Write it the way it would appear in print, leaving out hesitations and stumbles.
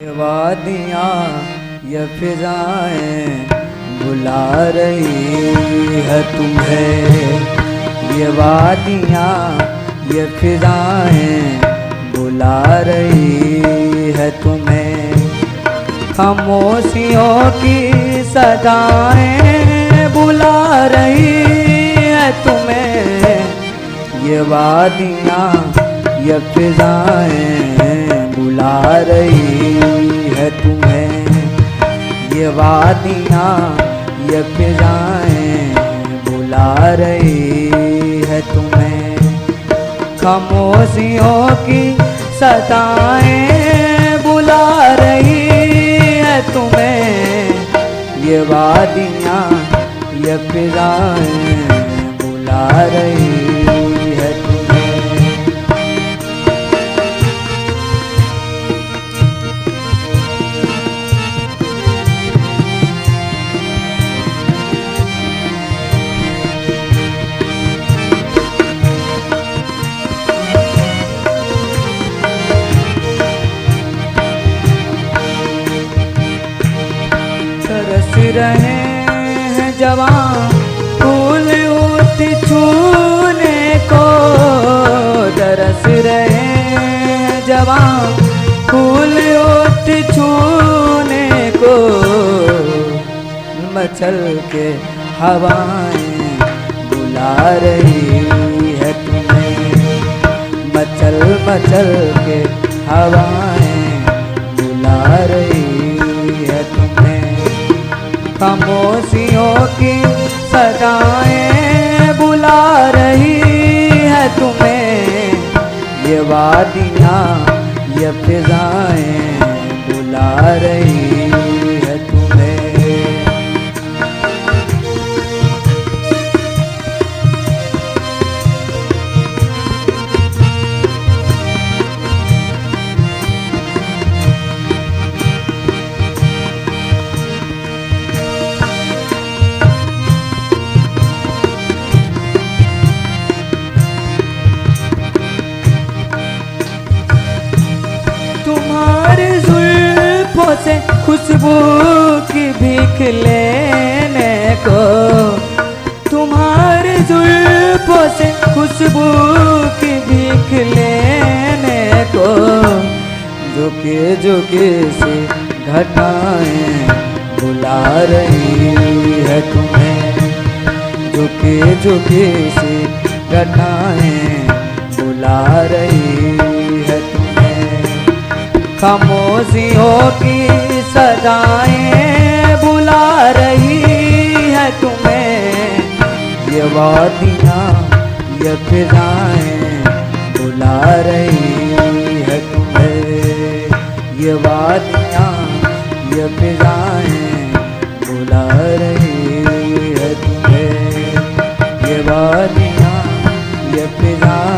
ये वादियाँ ये फिजाएं बुला रही है तुम्हें। ये वादियाँ ये फिजाएं बुला रही है तुम्हें। खामोशियों की सदाएं बुला रही है तुम्हें। ये वादियाँ ये फिजाएं बुला रही है तुम्हें। ये वादियाँ ये फिजाएं बुला रही है तुम्हें। खामोशियों की सदाएं बुला रही है तुम्हें। ये वादियाँ ये फिजाएं बुला रही है तुम्हें। तरस रहे हैं जवां फूल उठ छूने को। तरस रहे हैं जवां फूल उठ छूने को। मचल के हवाएं बुला रही है तुम्हें। मचल मचल के हवाएं बुला रही है तुम्हें। खामोशियों की सदाएं बुला रही है तुम्हें। ये वादियाँ ये फिजाएं बुला रही है तुम्हें। तुम्हारे जुल्फों से खुशबू की भीख लेने को। तुम्हारे जुल्फों से खुशबू की भीख लेने को। झुके झुके से घटाएं बुला रही है तुम्हें। झुके झुके से घटाएं बुला रही है तुम्हें। खामोशियों की सदाएं बुला रही है तुम्हें। ये वादियाँ ये फिजाएं बुला रही है तुम्हें। ये वादियाँ ये फिजाएं बुला रही है तुम्हें। ये वादियाँ ये फिजाएं